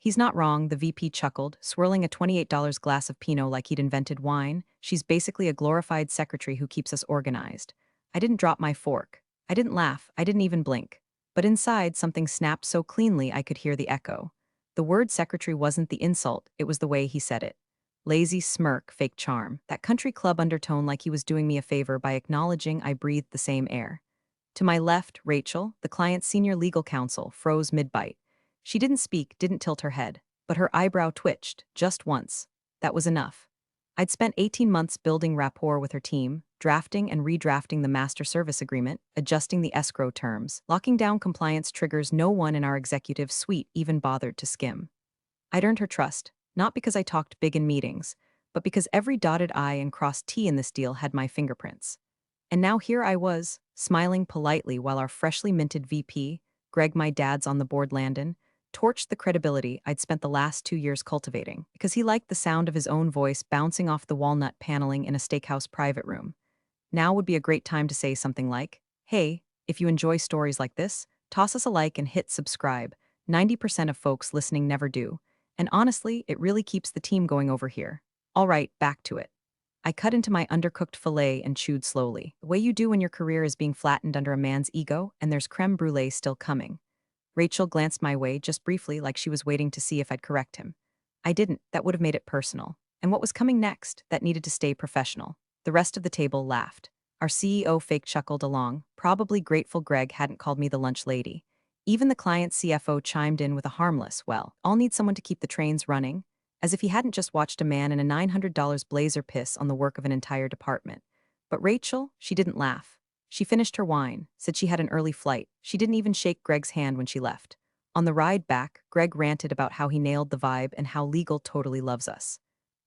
He's not wrong, the VP chuckled, swirling a $28 glass of Pinot like he'd invented wine. She's basically a glorified secretary who keeps us organized. I didn't drop my fork. I didn't laugh. I didn't even blink. But inside, something snapped so cleanly I could hear the echo. The word secretary wasn't the insult, it was the way he said it. Lazy smirk, fake charm. That country club undertone like he was doing me a favor by acknowledging I breathed the same air. To my left, Rachel, the client's senior legal counsel, froze mid-bite. She didn't speak, didn't tilt her head, but her eyebrow twitched, just once. That was enough. I'd spent 18 months building rapport with her team, drafting and redrafting the master service agreement, adjusting the escrow terms, locking down compliance triggers no one in our executive suite even bothered to skim. I'd earned her trust, not because I talked big in meetings, but because every dotted I and crossed T in this deal had my fingerprints. And now here I was, smiling politely while our freshly minted VP, Greg my dad's on the board Landon, torched the credibility I'd spent the last 2 years cultivating, because he liked the sound of his own voice bouncing off the walnut paneling in a steakhouse private room. Now would be a great time to say something like, "Hey, if you enjoy stories like this, toss us a like and hit subscribe. 90% of folks listening never do. And honestly, it really keeps the team going over here. All right, back to it." I cut into my undercooked filet and chewed slowly, the way you do when your career is being flattened under a man's ego and there's creme brulee still coming. Rachel glanced my way just briefly like she was waiting to see if I'd correct him. I didn't, that would have made it personal. And what was coming next, that needed to stay professional. The rest of the table laughed. Our CEO fake chuckled along, probably grateful Greg hadn't called me the lunch lady. Even the client's CFO chimed in with a harmless, "Well, I'll need someone to keep the trains running," as if he hadn't just watched a man in a $900 blazer piss on the work of an entire department. But Rachel, she didn't laugh. She finished her wine, said she had an early flight. She didn't even shake Greg's hand when she left. On the ride back, Greg ranted about how he nailed the vibe and how legal totally loves us.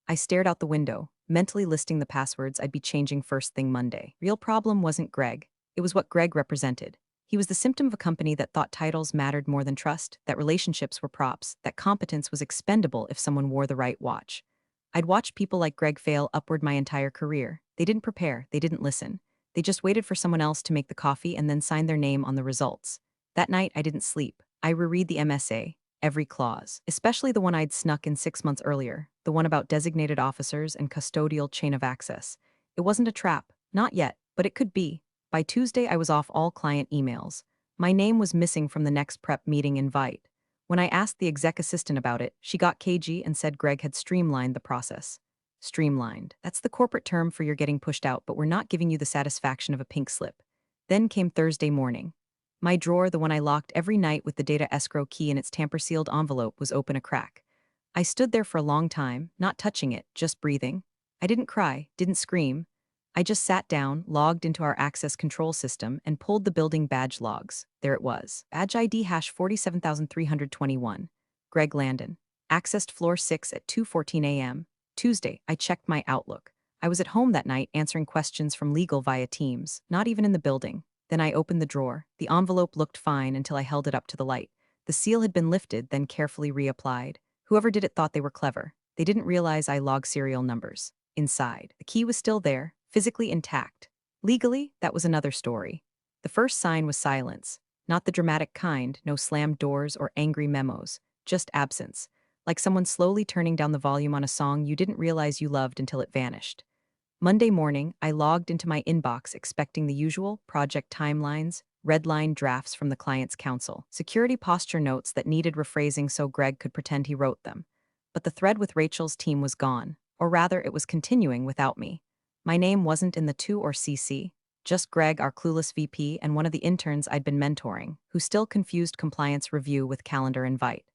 I stared out the window, mentally listing the passwords I'd be changing first thing Monday. Real problem wasn't Greg. It was what Greg represented. He was the symptom of a company that thought titles mattered more than trust, that relationships were props, that competence was expendable if someone wore the right watch. I'd watched people like Greg fail upward my entire career. They didn't prepare, they didn't listen. They just waited for someone else to make the coffee and then sign their name on the results. That night, I didn't sleep. I reread the MSA, every clause, especially the one I'd snuck in 6 months earlier, the one about designated officers and custodial chain of access. It wasn't a trap, not yet, but it could be. By Tuesday, I was off all client emails. My name was missing from the next prep meeting invite. When I asked the exec assistant about it, she got cagey and said Greg had streamlined the process. Streamlined. That's the corporate term for you're getting pushed out, but we're not giving you the satisfaction of a pink slip. Then came Thursday morning. My drawer, the one I locked every night with the data escrow key in its tamper-sealed envelope, was open a crack. I stood there for a long time, not touching it, just breathing. I didn't cry, didn't scream. I just sat down, logged into our access control system, and pulled the building badge logs. There it was. Badge ID hash 47,321. Greg Landon. Accessed floor 6 at 2:14 a.m. Tuesday, I checked my Outlook. I was at home that night answering questions from legal via Teams, not even in the building. Then I opened the drawer. The envelope looked fine until I held it up to the light. The seal had been lifted, then carefully reapplied. Whoever did it thought they were clever. They didn't realize I logged serial numbers. Inside, the key was still there, physically intact. Legally, that was another story. The first sign was silence. Not the dramatic kind, no slammed doors or angry memos, just absence. Like someone slowly turning down the volume on a song you didn't realize you loved until it vanished. Monday morning, I logged into my inbox expecting the usual project timelines, red-line drafts from the client's counsel, security posture notes that needed rephrasing so Greg could pretend he wrote them. But the thread with Rachel's team was gone, or rather, it was continuing without me. My name wasn't in the to or CC, just Greg, our clueless VP, and one of the interns I'd been mentoring, who still confused compliance review with calendar invite.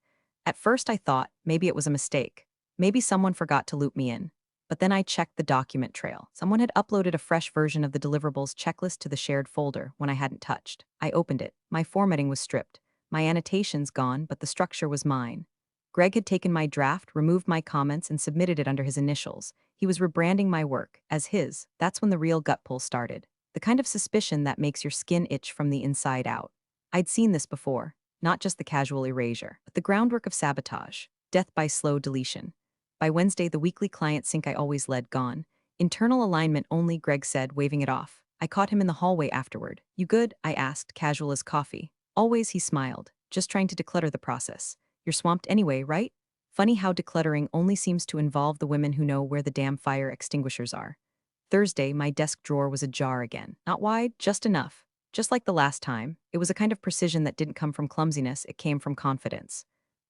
At first I thought maybe it was a mistake. Maybe someone forgot to loop me in. But then I checked the document trail. Someone had uploaded a fresh version of the deliverables checklist to the shared folder when I hadn't touched. I opened it. My formatting was stripped. My annotations gone, but the structure was mine. Greg had taken my draft, removed my comments, and submitted it under his initials. He was rebranding my work as his. That's when the real gut pull started. The kind of suspicion that makes your skin itch from the inside out. I'd seen this before. Not just the casual erasure, but the groundwork of sabotage. Death by slow deletion. By Wednesday, the weekly client sync I always led gone. Internal alignment only, Greg said, waving it off. I caught him in the hallway afterward. "You good?" I asked, casual as coffee. Always he smiled, just trying to declutter the process. You're swamped anyway, right? Funny how decluttering only seems to involve the women who know where the damn fire extinguishers are. Thursday, my desk drawer was ajar again. Not wide, just enough. Just like the last time, it was a kind of precision that didn't come from clumsiness, it came from confidence.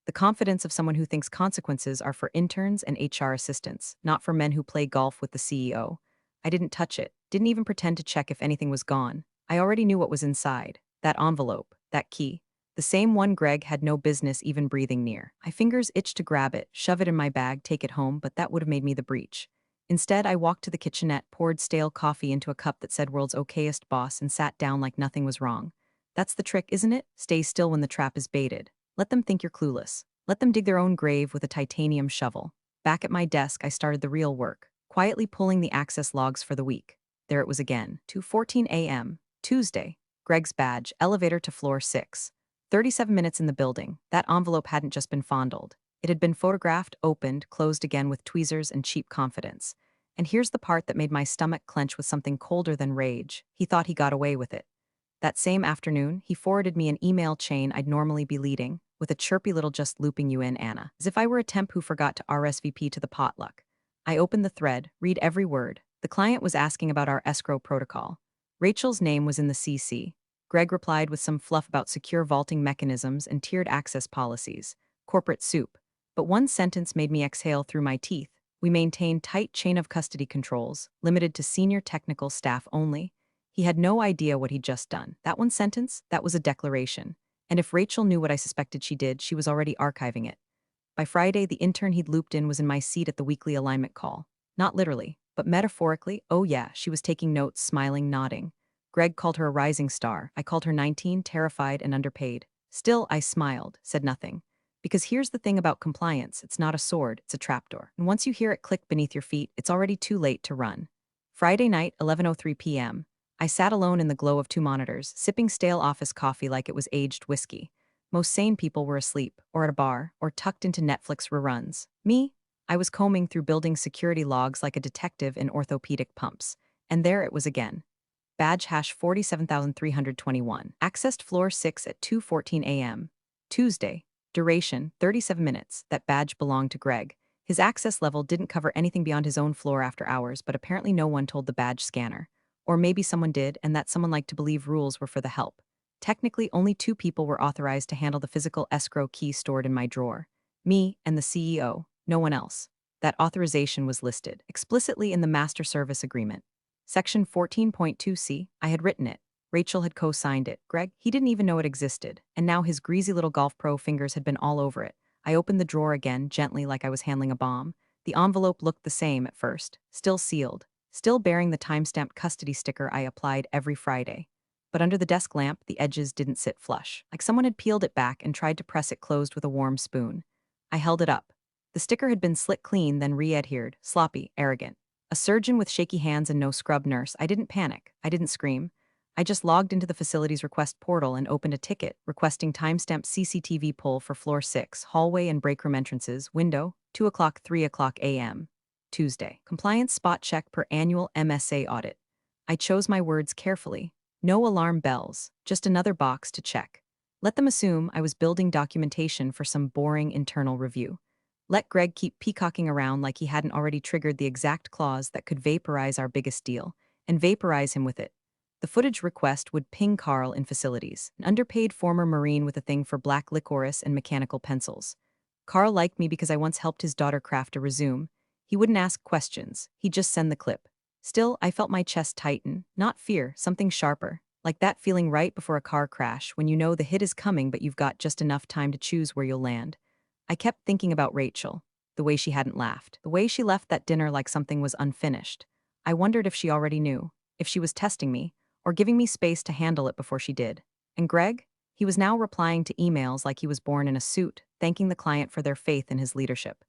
The confidence of someone who thinks consequences are for interns and HR assistants, not for men who play golf with the CEO. I didn't touch it, didn't even pretend to check if anything was gone. I already knew what was inside. That envelope, that key. The same one Greg had no business even breathing near. My fingers itched to grab it, shove it in my bag, take it home, but that would have made me the breach. Instead, I walked to the kitchenette, poured stale coffee into a cup that said world's okayest boss, and sat down like nothing was wrong. That's the trick, isn't it? Stay still when the trap is baited. Let them think you're clueless. Let them dig their own grave with a titanium shovel. Back at my desk, I started the real work, quietly pulling the access logs for the week. There it was again, 2:14 a.m., Tuesday. Greg's badge, elevator to floor 6. 37 minutes in the building. That envelope hadn't just been fondled. It had been photographed, opened, closed again with tweezers and cheap confidence. And here's the part that made my stomach clench with something colder than rage. He thought he got away with it. That same afternoon, he forwarded me an email chain I'd normally be leading, with a chirpy little "just looping you in, Anna," as if I were a temp who forgot to RSVP to the potluck. I opened the thread, read every word. The client was asking about our escrow protocol. Rachel's name was in the CC. Greg replied with some fluff about secure vaulting mechanisms and tiered access policies. Corporate soup. But one sentence made me exhale through my teeth. We maintain tight chain of custody controls, limited to senior technical staff only. He had no idea what he'd just done. That one sentence, that was a declaration. And if Rachel knew what I suspected she did, she was already archiving it. By Friday, the intern he'd looped in was in my seat at the weekly alignment call. Not literally, but metaphorically, oh yeah, she was taking notes, smiling, nodding. Greg called her a rising star. I called her 19, terrified and underpaid. Still, I smiled, said nothing. Because here's the thing about compliance, it's not a sword, it's a trapdoor. And once you hear it click beneath your feet, it's already too late to run. Friday night, 11:03 p.m. I sat alone in the glow of 2 monitors, sipping stale office coffee like it was aged whiskey. Most sane people were asleep, or at a bar, or tucked into Netflix reruns. Me? I was combing through building security logs like a detective in orthopedic pumps. And there it was again. Badge hash 47,321. Accessed floor 6 at 2:14 a.m. Tuesday. Duration, 37 minutes. That badge belonged to Greg. His access level didn't cover anything beyond his own floor after hours, but apparently no one told the badge scanner. Or maybe someone did, and that someone liked to believe rules were for the help. Technically, only 2 people were authorized to handle the physical escrow key stored in my drawer. Me and the CEO, no one else. That authorization was listed explicitly in the Master Service Agreement. Section 14.2c, I had written it. Rachel had co-signed it. Greg, he didn't even know it existed, and now his greasy little golf pro fingers had been all over it. I opened the drawer again, gently like I was handling a bomb. The envelope looked the same at first, still sealed, still bearing the time-stamped custody sticker I applied every Friday. But under the desk lamp, the edges didn't sit flush, like someone had peeled it back and tried to press it closed with a warm spoon. I held it up. The sticker had been slick clean, then re-adhered, sloppy, arrogant. A surgeon with shaky hands and no scrub nurse. I didn't panic. I didn't scream. I just logged into the facility's request portal and opened a ticket requesting timestamped CCTV pull for floor 6, hallway and break room entrances, window, 2 o'clock, 3 o'clock a.m. Tuesday. Compliance spot check per annual MSA audit. I chose my words carefully. No alarm bells, just another box to check. Let them assume I was building documentation for some boring internal review. Let Greg keep peacocking around like he hadn't already triggered the exact clause that could vaporize our biggest deal, and vaporize him with it. The footage request would ping Carl in facilities, an underpaid former Marine with a thing for black licorice and mechanical pencils. Carl liked me because I once helped his daughter craft a resume. He wouldn't ask questions, he'd just send the clip. Still, I felt my chest tighten, not fear, something sharper, like that feeling right before a car crash when you know the hit is coming but you've got just enough time to choose where you'll land. I kept thinking about Rachel, the way she hadn't laughed, the way she left that dinner like something was unfinished. I wondered if she already knew, if she was testing me, or giving me space to handle it before she did. And Greg? He was now replying to emails like he was born in a suit, thanking the client for their faith in his leadership.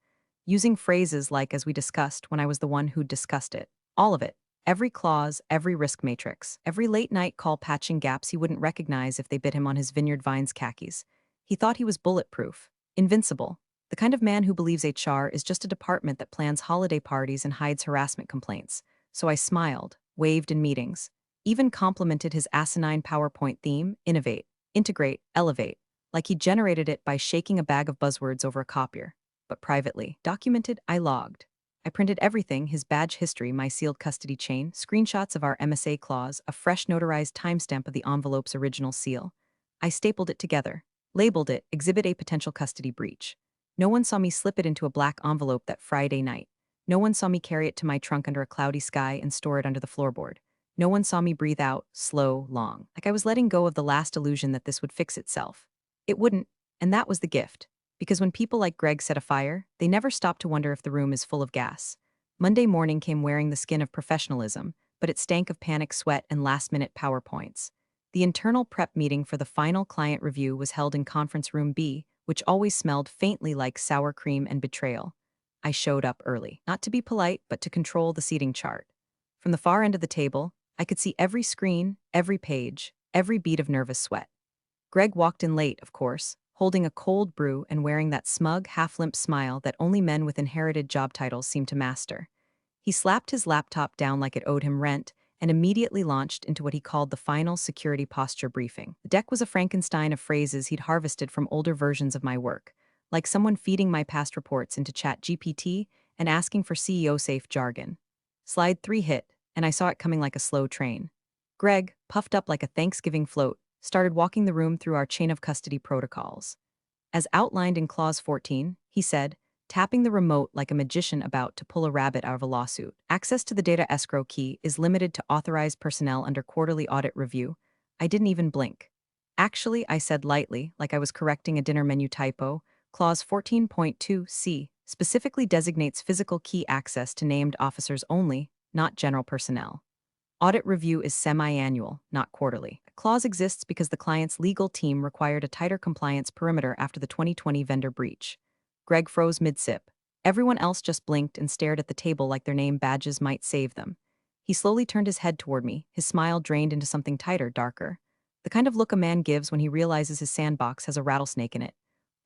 Using phrases like, as we discussed, when I was the one who'd discussed it. All of it. Every clause, every risk matrix, every late-night call patching gaps he wouldn't recognize if they bit him on his Vineyard Vines khakis. He thought he was bulletproof. Invincible. The kind of man who believes HR is just a department that plans holiday parties and hides harassment complaints. So I smiled, waved in meetings, even complimented his asinine PowerPoint theme, innovate, integrate, elevate, like he generated it by shaking a bag of buzzwords over a copier. But privately, documented, I logged. I printed everything: his badge history, my sealed custody chain, screenshots of our MSA clause, a fresh notarized timestamp of the envelope's original seal. I stapled it together, labeled it Exhibit A Potential Custody Breach. No one saw me slip it into a black envelope that Friday night. No one saw me carry it to my trunk under a cloudy sky and store it under the floorboard. No one saw me breathe out, slow, long, like I was letting go of the last illusion that this would fix itself. It wouldn't, and that was the gift. Because when people like Greg set a fire, they never stop to wonder if the room is full of gas. Monday morning came wearing the skin of professionalism, but it stank of panic sweat and last-minute PowerPoints. The internal prep meeting for the final client review was held in Conference Room B, which always smelled faintly like sour cream and betrayal. I showed up early, not to be polite, but to control the seating chart. From the far end of the table, I could see every screen, every page, every bead of nervous sweat. Greg walked in late, of course, holding a cold brew and wearing that smug, half-limp smile that only men with inherited job titles seem to master. He slapped his laptop down like it owed him rent and immediately launched into what he called the final security posture briefing. The deck was a Frankenstein of phrases he'd harvested from older versions of my work, like someone feeding my past reports into ChatGPT and asking for CEO-safe jargon. Slide 3 hit, and I saw it coming like a slow train. Greg, puffed up like a Thanksgiving float, started walking the room through our chain of custody protocols. As outlined in Clause 14, he said, tapping the remote like a magician about to pull a rabbit out of a lawsuit. Access to the data escrow key is limited to authorized personnel under quarterly audit review. I didn't even blink. Actually, I said lightly, like I was correcting a dinner menu typo, Clause 14.2c specifically designates physical key access to named officers only, not general personnel. Audit review is semi-annual, not quarterly. The clause exists because the client's legal team required a tighter compliance perimeter after the 2020 vendor breach. Greg froze mid-sip. Everyone else just blinked and stared at the table like their name badges might save them. He slowly turned his head toward me, his smile drained into something tighter, darker. The kind of look a man gives when he realizes his sandbox has a rattlesnake in it.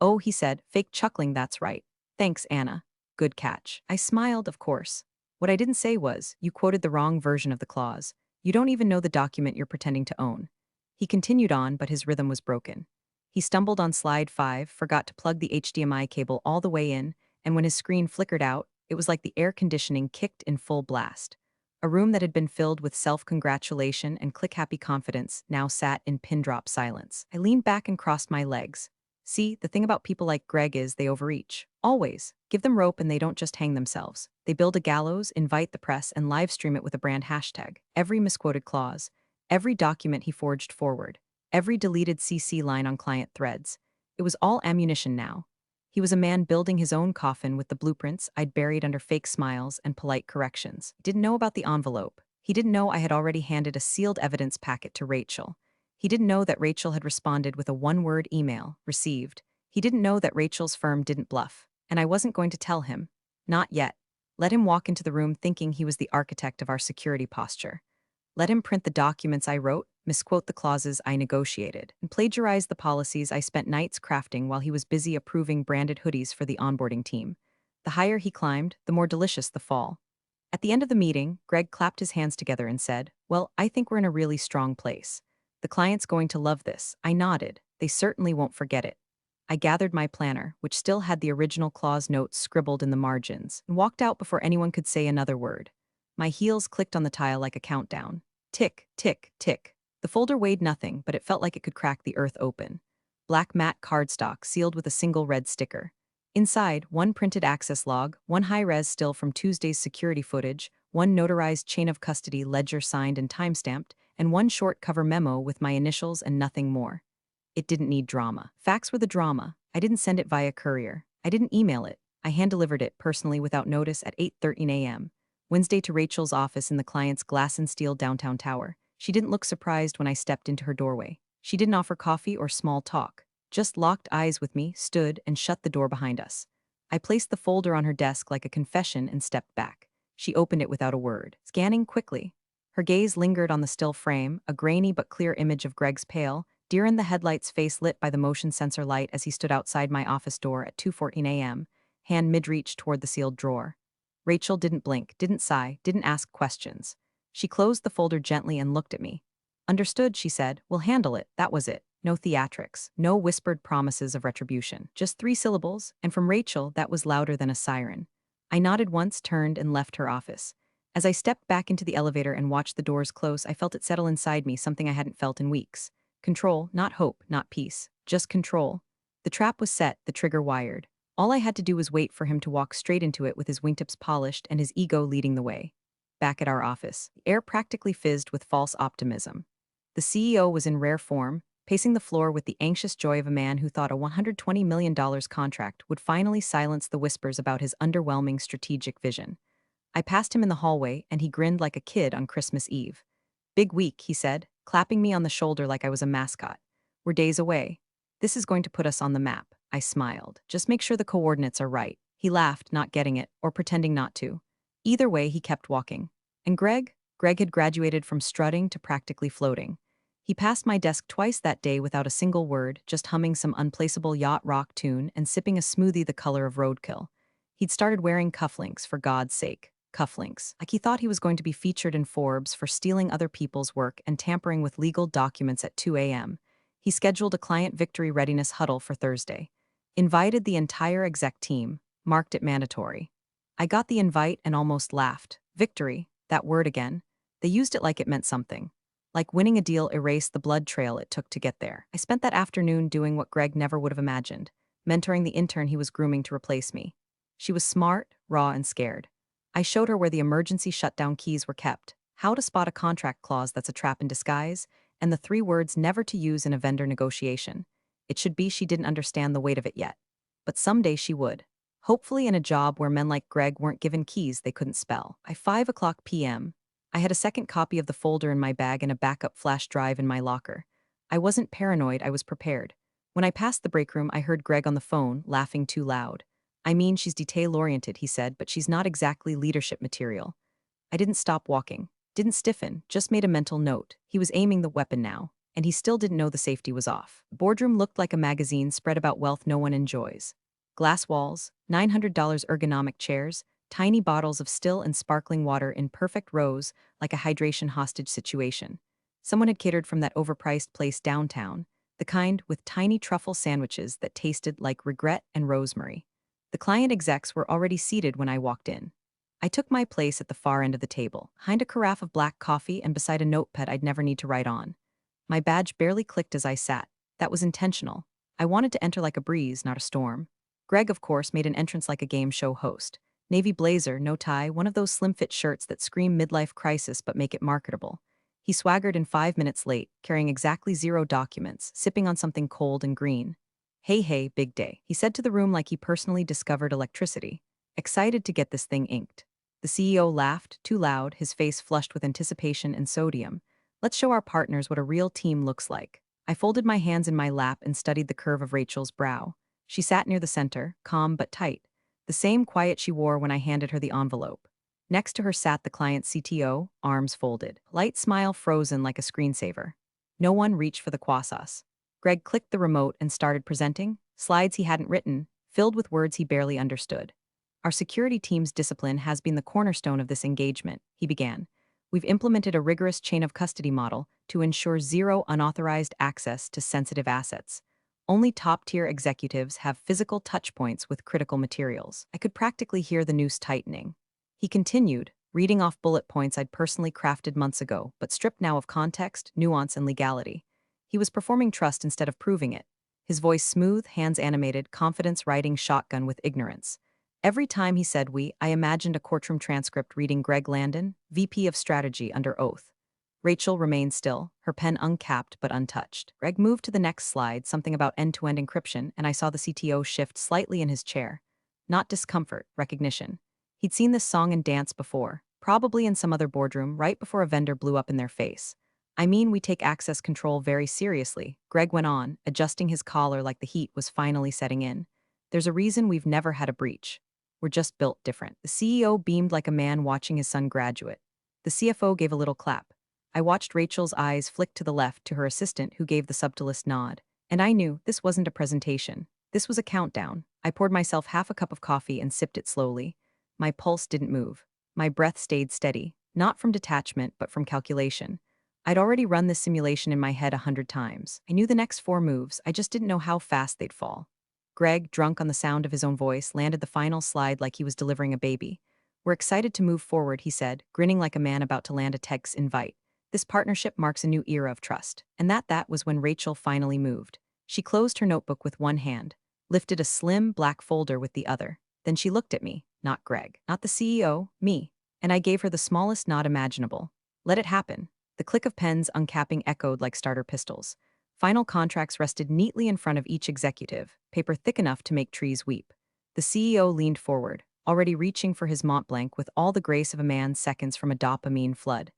Oh, he said, fake chuckling, that's right. Thanks, Anna. Good catch. I smiled, of course. What I didn't say was, you quoted the wrong version of the clause. You don't even know the document you're pretending to own. He continued on, but his rhythm was broken. He stumbled on slide 5, forgot to plug the HDMI cable all the way in, and when his screen flickered out, it was like the air conditioning kicked in full blast. A room that had been filled with self-congratulation and click-happy confidence now sat in pin-drop silence. I leaned back and crossed my legs. See, the thing about people like Greg is they overreach. Always. Give them rope and they don't just hang themselves. They build a gallows, invite the press, and live stream it with a brand hashtag. Every misquoted clause, every document he forged forward, every deleted CC line on client threads. It was all ammunition now. He was a man building his own coffin with the blueprints I'd buried under fake smiles and polite corrections. He didn't know about the envelope. He didn't know I had already handed a sealed evidence packet to Rachel. He didn't know that Rachel had responded with a one-word email, received. He didn't know that Rachel's firm didn't bluff. And I wasn't going to tell him. Not yet. Let him walk into the room thinking he was the architect of our security posture. Let him print the documents I wrote, misquote the clauses I negotiated, and plagiarize the policies I spent nights crafting while he was busy approving branded hoodies for the onboarding team. The higher he climbed, the more delicious the fall. At the end of the meeting, Greg clapped his hands together and said, "Well, I think we're in a really strong place. The client's going to love this." I nodded. They certainly won't forget it. I gathered my planner, which still had the original clause notes scribbled in the margins, and walked out before anyone could say another word. My heels clicked on the tile like a countdown. Tick, tick, tick. The folder weighed nothing, but it felt like it could crack the earth open. Black matte cardstock sealed with a single red sticker. Inside, one printed access log, one high-res still from Tuesday's security footage, one notarized chain of custody ledger signed and timestamped, and one short cover memo with my initials and nothing more. It didn't need drama. Facts were the drama. I didn't send it via courier. I didn't email it. I hand-delivered it personally without notice at 8:13 a.m. Wednesday to Rachel's office in the client's glass and steel downtown tower. She didn't look surprised when I stepped into her doorway. She didn't offer coffee or small talk. Just locked eyes with me, stood, and shut the door behind us. I placed the folder on her desk like a confession and stepped back. She opened it without a word, scanning quickly. Her gaze lingered on the still frame, a grainy but clear image of Greg's pale, deer-in-the-headlights face lit by the motion sensor light as he stood outside my office door at 2:14 a.m., hand mid-reach toward the sealed drawer. Rachel didn't blink, didn't sigh, didn't ask questions. She closed the folder gently and looked at me. "Understood," she said. "We'll handle it." That was it. No theatrics, no whispered promises of retribution. Just 3 syllables, and from Rachel, that was louder than a siren. I nodded once, turned, and left her office. As I stepped back into the elevator and watched the doors close, I felt it settle inside me, something I hadn't felt in weeks. Control, not hope, not peace. Just control. The trap was set, the trigger wired. All I had to do was wait for him to walk straight into it with his wingtips polished and his ego leading the way. Back at our office, the air practically fizzed with false optimism. The CEO was in rare form, pacing the floor with the anxious joy of a man who thought a $120 million contract would finally silence the whispers about his underwhelming strategic vision. I passed him in the hallway, and he grinned like a kid on Christmas Eve. "Big week," he said, clapping me on the shoulder like I was a mascot. "We're days away. This is going to put us on the map." I smiled. "Just make sure the coordinates are right." He laughed, not getting it, or pretending not to. Either way, he kept walking. And Greg? Greg had graduated from strutting to practically floating. He passed my desk twice that day without a single word, just humming some unplaceable yacht rock tune and sipping a smoothie the color of roadkill. He'd started wearing cufflinks, for God's sake. Cufflinks. Like he thought he was going to be featured in Forbes for stealing other people's work and tampering with legal documents at 2 a.m. He scheduled a client victory readiness huddle for Thursday. Invited the entire exec team, marked it mandatory. I got the invite and almost laughed. Victory, that word again. They used it like it meant something. Like winning a deal erased the blood trail it took to get there. I spent that afternoon doing what Greg never would have imagined, mentoring the intern he was grooming to replace me. She was smart, raw, and scared. I showed her where the emergency shutdown keys were kept, how to spot a contract clause that's a trap in disguise, and the 3 words never to use in a vendor negotiation. It should be she didn't understand the weight of it yet. But someday she would. Hopefully in a job where men like Greg weren't given keys they couldn't spell. By 5 p.m., I had a second copy of the folder in my bag and a backup flash drive in my locker. I wasn't paranoid, I was prepared. When I passed the break room, I heard Greg on the phone, laughing too loud. "I mean, she's detail-oriented," he said, "but she's not exactly leadership material." I didn't stop walking, didn't stiffen, just made a mental note. He was aiming the weapon now, and he still didn't know the safety was off. The boardroom looked like a magazine spread about wealth no one enjoys. Glass walls, $900 ergonomic chairs, tiny bottles of still and sparkling water in perfect rows, like a hydration hostage situation. Someone had catered from that overpriced place downtown, the kind with tiny truffle sandwiches that tasted like regret and rosemary. The client execs were already seated when I walked in. I took my place at the far end of the table, behind a carafe of black coffee and beside a notepad I'd never need to write on. My badge barely clicked as I sat. That was intentional. I wanted to enter like a breeze, not a storm. Greg, of course, made an entrance like a game show host. Navy blazer, no tie, one of those slim-fit shirts that scream midlife crisis but make it marketable. He swaggered in 5 minutes late, carrying exactly 0 documents, sipping on something cold and green. Hey, big day," he said to the room like he personally discovered electricity. "Excited to get this thing inked." The CEO laughed, too loud, his face flushed with anticipation and sodium. "Let's show our partners what a real team looks like." I folded my hands in my lap and studied the curve of Rachel's brow. She sat near the center, calm but tight. The same quiet she wore when I handed her the envelope. Next to her sat the client's CTO, arms folded, light smile frozen like a screensaver. No one reached for the croissants. Greg clicked the remote and started presenting, slides he hadn't written, filled with words he barely understood. "Our security team's discipline has been the cornerstone of this engagement," he began. "We've implemented a rigorous chain of custody model to ensure 0 unauthorized access to sensitive assets. Only top-tier executives have physical touchpoints with critical materials." I could practically hear the noose tightening. He continued, reading off bullet points I'd personally crafted months ago, but stripped now of context, nuance, and legality. He was performing trust instead of proving it. His voice smooth, hands animated, confidence riding shotgun with ignorance. Every time he said "we," I imagined a courtroom transcript reading Greg Landon, VP of Strategy, under oath. Rachel remained still, her pen uncapped but untouched. Greg moved to the next slide, something about end-to-end encryption, and I saw the CTO shift slightly in his chair. Not discomfort, recognition. He'd seen this song and dance before, probably in some other boardroom, right before a vendor blew up in their face. "I mean, we take access control very seriously," Greg went on, adjusting his collar like the heat was finally setting in. "There's a reason we've never had a breach. We're just built different." The CEO beamed like a man watching his son graduate. The CFO gave a little clap. I watched Rachel's eyes flick to the left to her assistant, who gave the subtlest nod. And I knew this wasn't a presentation. This was a countdown. I poured myself half a cup of coffee and sipped it slowly. My pulse didn't move. My breath stayed steady, not from detachment but from calculation. I'd already run this simulation in my head 100 times. I knew the next 4 moves, I just didn't know how fast they'd fall. Greg, drunk on the sound of his own voice, landed the final slide like he was delivering a baby. We're excited to move forward, he said, grinning like a man about to land a text invite. This partnership marks a new era of trust. And that was when Rachel finally moved. She closed her notebook with one hand, lifted a slim black folder with the other. Then she looked at me, not Greg, not the CEO, me. And I gave her the smallest nod imaginable. Let it happen. The click of pens uncapping echoed like starter pistols. Final contracts rested neatly in front of each executive, paper thick enough to make trees weep. The CEO leaned forward, already reaching for his Mont Blanc with all the grace of a man seconds from a dopamine flood.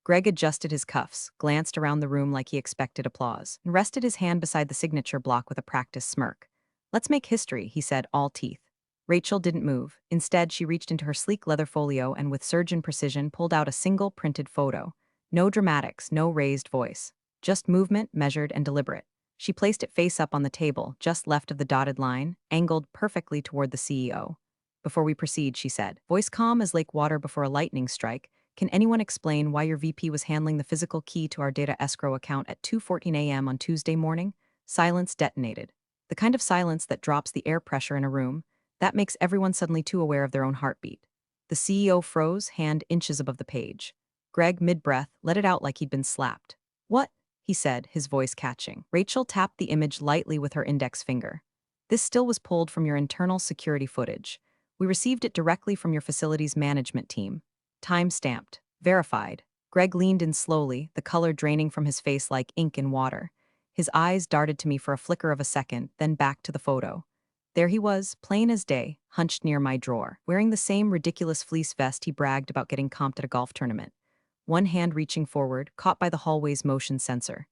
Greg adjusted his cuffs, glanced around the room like he expected applause, and rested his hand beside the signature block with a practiced smirk. Let's make history, he said, all teeth. Rachel didn't move. Instead, she reached into her sleek leather folio and with surgeon precision pulled out a single printed photo. No dramatics, no raised voice. Just movement, measured and deliberate. She placed it face up on the table, just left of the dotted line, angled perfectly toward the CEO. Before we proceed, she said, voice calm as lake water before a lightning strike, can anyone explain why your VP was handling the physical key to our data escrow account at 2:14 a.m. on Tuesday morning? Silence detonated. The kind of silence that drops the air pressure in a room, that makes everyone suddenly too aware of their own heartbeat. The CEO froze, hand inches above the page. Greg, mid-breath, let it out like he'd been slapped. What? He said, his voice catching. Rachel tapped the image lightly with her index finger. This still was pulled from your internal security footage. We received it directly from your facility's management team. Time-stamped. Verified. Greg leaned in slowly, the color draining from his face like ink in water. His eyes darted to me for a flicker of a second, then back to the photo. There he was, plain as day, hunched near my drawer, wearing the same ridiculous fleece vest he bragged about getting comped at a golf tournament. One hand reaching forward, caught by the hallway's motion sensor.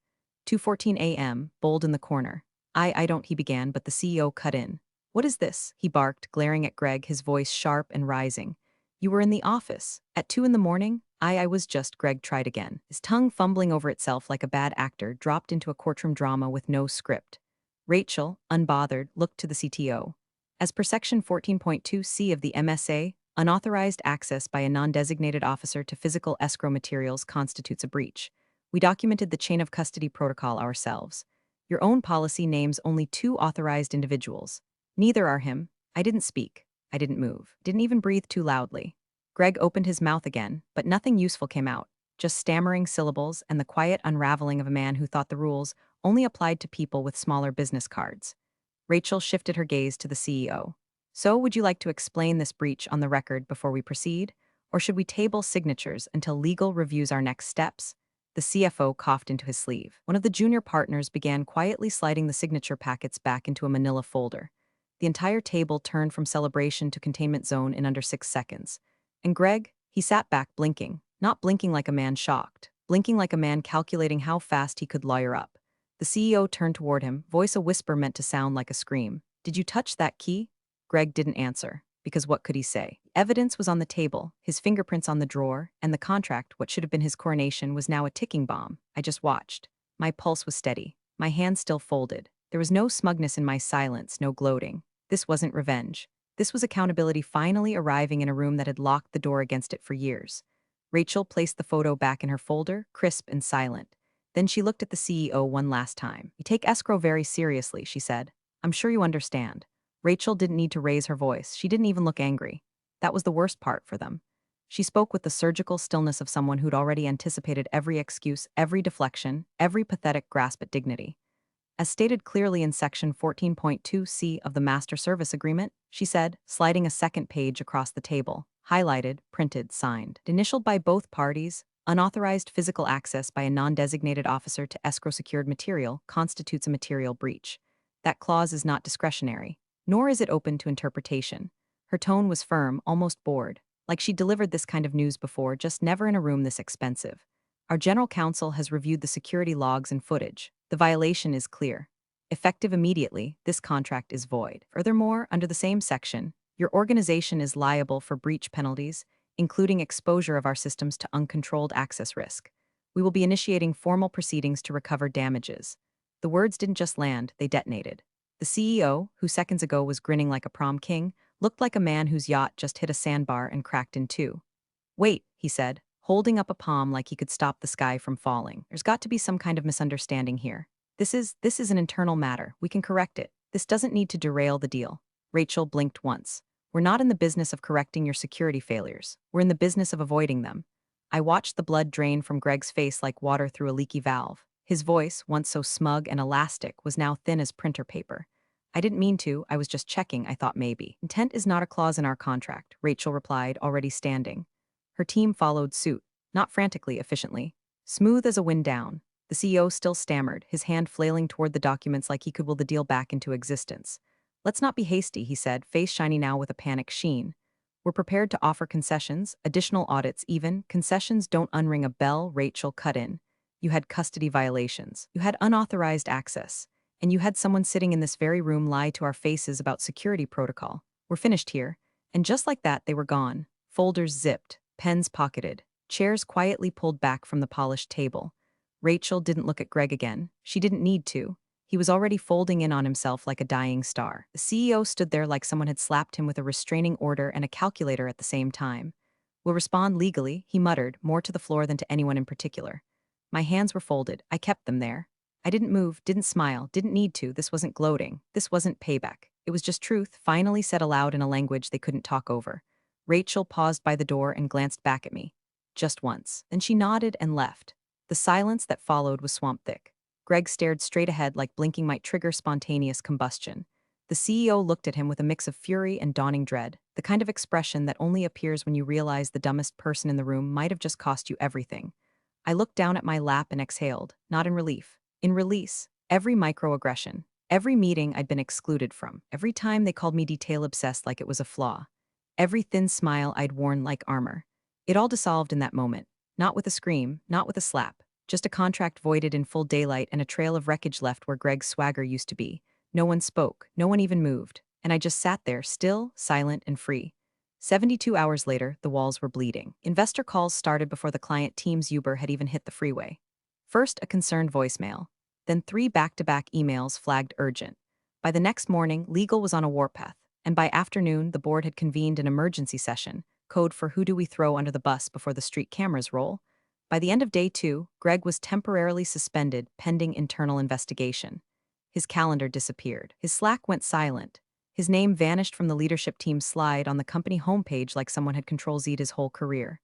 2:14 a.m., bold in the corner. I don't, he began, but the CEO cut in. What is this? He barked, glaring at Greg, his voice sharp and rising. You were in the office. At 2 in the morning? I was just, Greg tried again. His tongue fumbling over itself like a bad actor, dropped into a courtroom drama with no script. Rachel, unbothered, looked to the CTO. As per Section 14.2c of the MSA, unauthorized access by a non-designated officer to physical escrow materials constitutes a breach. We documented the chain of custody protocol ourselves. Your own policy names only 2 authorized individuals. Neither are him. I didn't speak. I didn't move. Didn't even breathe too loudly. Greg opened his mouth again, but nothing useful came out. Just stammering syllables and the quiet unraveling of a man who thought the rules only applied to people with smaller business cards. Rachel shifted her gaze to the CEO. So, would you like to explain this breach on the record before we proceed? Or should we table signatures until legal reviews our next steps? The CFO coughed into his sleeve. One of the junior partners began quietly sliding the signature packets back into a manila folder. The entire table turned from celebration to containment zone in under 6 seconds. And Greg, he sat back blinking, not blinking like a man shocked, blinking like a man calculating how fast he could lawyer up. The CEO turned toward him, voice a whisper meant to sound like a scream. Did you touch that key? Greg didn't answer, because what could he say? Evidence was on the table, his fingerprints on the drawer, and the contract, what should have been his coronation, was now a ticking bomb. I just watched. My pulse was steady, my hands still folded. There was no smugness in my silence, no gloating. This wasn't revenge. This was accountability finally arriving in a room that had locked the door against it for years. Rachel placed the photo back in her folder, crisp and silent. Then she looked at the CEO one last time. You take escrow very seriously, she said. I'm sure you understand. Rachel didn't need to raise her voice. She didn't even look angry. That was the worst part for them. She spoke with the surgical stillness of someone who'd already anticipated every excuse, every deflection, every pathetic grasp at dignity. As stated clearly in Section 14.2c of the Master Service Agreement, she said, sliding a second page across the table, highlighted, printed, signed. Initialed by both parties, unauthorized physical access by a non-designated officer to escrow-secured material constitutes a material breach. That clause is not discretionary, nor is it open to interpretation. Her tone was firm, almost bored, like she delivered this kind of news before, just never in a room this expensive. Our general counsel has reviewed the security logs and footage. The violation is clear. Effective immediately, this contract is void. Furthermore, under the same section, your organization is liable for breach penalties, including exposure of our systems to uncontrolled access risk. We will be initiating formal proceedings to recover damages. The words didn't just land, they detonated. The CEO, who seconds ago was grinning like a prom king, looked like a man whose yacht just hit a sandbar and cracked in two. Wait, he said, holding up a palm like he could stop the sky from falling. There's got to be some kind of misunderstanding here. This is an internal matter. We can correct it. This doesn't need to derail the deal. Rachel blinked once. We're not in the business of correcting your security failures. We're in the business of avoiding them. I watched the blood drain from Greg's face like water through a leaky valve. His voice, once so smug and elastic, was now thin as printer paper. I didn't mean to, I was just checking, I thought maybe. Intent is not a clause in our contract, Rachel replied, already standing. Her team followed suit, not frantically, efficiently. Smooth as a wind down. The CEO still stammered, his hand flailing toward the documents like he could will the deal back into existence. Let's not be hasty, he said, face shiny now with a panic sheen. We're prepared to offer concessions, additional audits even. Concessions don't unring a bell, Rachel cut in. You had custody violations. You had unauthorized access. And you had someone sitting in this very room lie to our faces about security protocol. We're finished here. And just like that, they were gone. Folders zipped, pens pocketed, chairs quietly pulled back from the polished table. Rachel didn't look at Greg again. She didn't need to. He was already folding in on himself like a dying star. The CEO stood there like someone had slapped him with a restraining order and a calculator at the same time. We'll respond legally, he muttered, more to the floor than to anyone in particular. My hands were folded. I kept them there. I didn't move, didn't smile, didn't need to. This wasn't gloating. This wasn't payback. It was just truth, finally said aloud in a language they couldn't talk over. Rachel paused by the door and glanced back at me. Just once. Then she nodded and left. The silence that followed was swamp-thick. Greg stared straight ahead like blinking might trigger spontaneous combustion. The CEO looked at him with a mix of fury and dawning dread, the kind of expression that only appears when you realize the dumbest person in the room might have just cost you everything. I looked down at my lap and exhaled, not in relief. In release, every microaggression, every meeting I'd been excluded from, every time they called me detail-obsessed like it was a flaw, every thin smile I'd worn like armor. It all dissolved in that moment, not with a scream, not with a slap, just a contract voided in full daylight and a trail of wreckage left where Greg's swagger used to be. No one spoke, no one even moved, and I just sat there, still, silent, and free. 72 hours later, the walls were bleeding. Investor calls started before the client team's Uber had even hit the freeway. First, a concerned voicemail. Then 3 back-to-back emails flagged urgent. By the next morning, legal was on a warpath, and by afternoon, the board had convened an emergency session, code for who do we throw under the bus before the street cameras roll. By the end of day 2, Greg was temporarily suspended pending internal investigation. His calendar disappeared. His Slack went silent. His name vanished from the leadership team's slide on the company homepage like someone had Control-Z'd his whole career.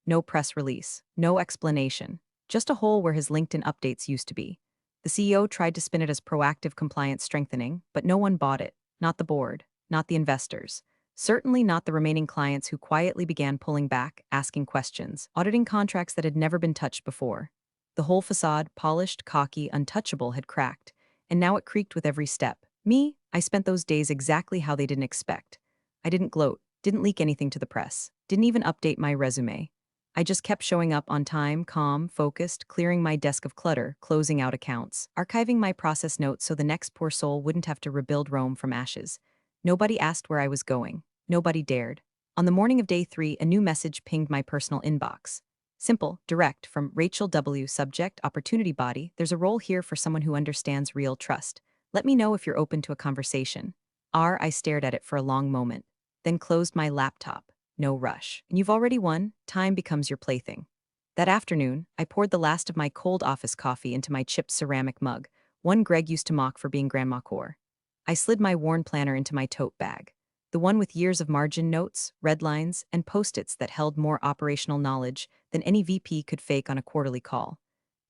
No press release, no explanation, just a hole where his LinkedIn updates used to be. The CEO tried to spin it as proactive compliance strengthening, but no one bought it. Not the board, not the investors. Certainly not the remaining clients who quietly began pulling back, asking questions, auditing contracts that had never been touched before. The whole facade, polished, cocky, untouchable, had cracked, and now it creaked with every step. Me, I spent those days exactly how they didn't expect. I didn't gloat, didn't leak anything to the press, didn't even update my resume. I just kept showing up on time, calm, focused, clearing my desk of clutter, closing out accounts, archiving my process notes so the next poor soul wouldn't have to rebuild Rome from ashes. Nobody asked where I was going. Nobody dared. On the morning of day 3, a new message pinged my personal inbox. Simple, direct, from Rachel W. Subject, Opportunity Body. There's a role here for someone who understands real trust. Let me know if you're open to a conversation. I stared at it for a long moment, then closed my laptop. No rush. And you've already won. Time becomes your plaything. That afternoon, I poured the last of my cold office coffee into my chipped ceramic mug, one Greg used to mock for being Grandma Core. I slid my worn planner into my tote bag, the one with years of margin notes, red lines, and post-its that held more operational knowledge than any VP could fake on a quarterly call.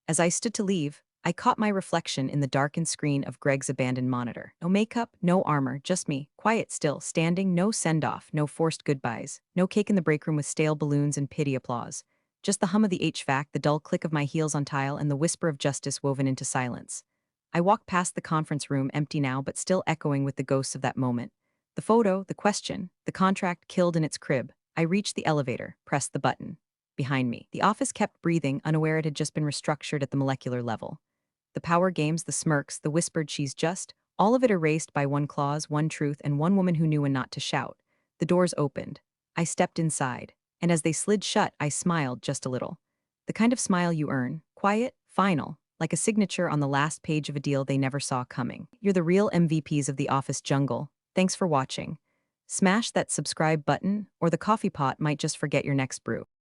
As I stood to leave, I caught my reflection in the darkened screen of Greg's abandoned monitor. No makeup, no armor, just me, quiet still, standing, no send-off, no forced goodbyes, no cake in the break room with stale balloons and pity applause. Just the hum of the HVAC, the dull click of my heels on tile, and the whisper of justice woven into silence. I walked past the conference room, empty now but still echoing with the ghosts of that moment. The photo, the question, the contract killed in its crib. I reached the elevator, pressed the button. Behind me, the office kept breathing, unaware it had just been restructured at the molecular level. The power games, the smirks, the whispered she's just, all of it erased by one clause, one truth, and one woman who knew when not to shout. The doors opened. I stepped inside, and as they slid shut, I smiled just a little. The kind of smile you earn, quiet, final, like a signature on the last page of a deal they never saw coming. You're the real MVPs of the office jungle. Thanks for watching. Smash that subscribe button, or the coffee pot might just forget your next brew.